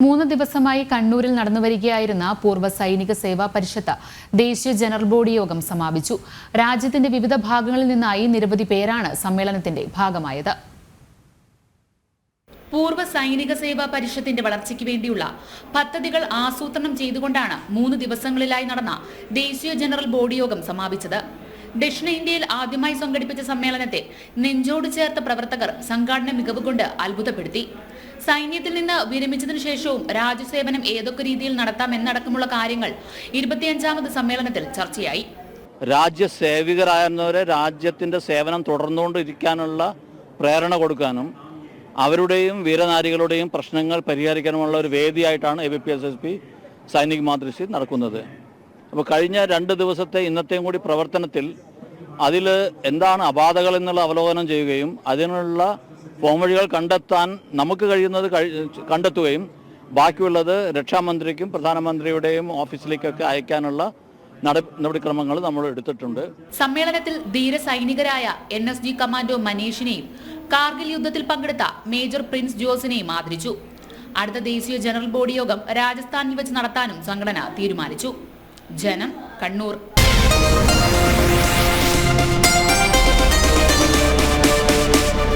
3 ദിവസമായി കണ്ണൂരിൽ നടന്നുവരികയായിരുന്ന പൂർവ്വ സൈനിക സേവാ പരിഷത്ത് ദേശീയ ജനറൽ ബോഡി യോഗം സമാപിച്ചു. രാജ്യത്തിന്റെ വിവിധ ഭാഗങ്ങളിൽ നിന്നായി നിരവധി പേരാണ് സമ്മേളനത്തിന്റെ ഭാഗമായത്. പൂർവ്വ സൈനിക സേവാ പരിഷത്തിന്റെ വളർച്ചയ്ക്ക് വേണ്ടിയുള്ള പദ്ധതികൾ ആസൂത്രണം ചെയ്തുകൊണ്ടാണ് 3 ദിവസങ്ങളിലായി നടന്ന ദേശീയ ജനറൽ ബോഡി യോഗം സമാപിച്ചത്. ദക്ഷിണേന്ത്യയിൽ ആദ്യമായി സംഘടിപ്പിച്ച സമ്മേളനത്തെ നെഞ്ചോട് ചേർത്ത പ്രവർത്തകർ സംഘാടന മികവ് കൊണ്ട് അത്ഭുതപ്പെടുത്തി. സൈന്യത്തിൽ നിന്ന് വിരമിച്ചതിനു ശേഷവും രാജ്യസേവനം ഏതൊക്കെ രീതിയിൽ നടത്താമെന്നടക്കമുള്ള കാര്യങ്ങൾ 25ാമത് സമ്മേളനത്തിൽ ചർച്ചയായി. രാജ്യസേവികരായിരുന്നവരെ രാജ്യത്തിന്റെ സേവനം തുടർന്നുകൊണ്ടിരിക്കാനുള്ള പ്രേരണ കൊടുക്കാനും അവരുടെയും വീരനാരികളുടെയും പ്രശ്നങ്ങൾ പരിഹരിക്കാനുമുള്ള ഒരു വേദിയായിട്ടാണ് ABPSSP സൈനിക് മാതൃശ്രീ നടക്കുന്നത്. അപ്പോൾ കഴിഞ്ഞ 2 ദിവസത്തെ ഇന്നത്തെയും കൂടി പ്രവർത്തനത്തിൽ അതിൽ എന്താണ് അപാധകൾ എന്നുള്ള അവലോകനം ചെയ്യുകയും അതിനുള്ള പോംവഴികൾ കണ്ടെത്താൻ നമുക്ക് കഴിയുന്നത് കണ്ടെത്തുകയും ബാക്കിയുള്ളത് രക്ഷാമന്ത്രിക്കും പ്രധാനമന്ത്രിയുടെയും ഓഫീസിലേക്കൊക്കെ അയക്കാനുള്ള നടപടിക്രമങ്ങൾ നമ്മൾ എടുത്തിട്ടുണ്ട്. സമ്മേളനത്തിൽ ധീര സൈനികരായ NSG കമാൻഡോ മനീഷിനെയും കാർഗിൽ യുദ്ധത്തിൽ പങ്കെടുത്ത മേജർ പ്രിൻസ് ജോസിനെയും ആദരിച്ചു. അടുത്ത ദേശീയ ജനറൽ ബോഡി യോഗം രാജസ്ഥാനിൽ വെച്ച് നടത്താനും സംഘടന തീരുമാനിച്ചു. ജനം, കണ്ണൂർ.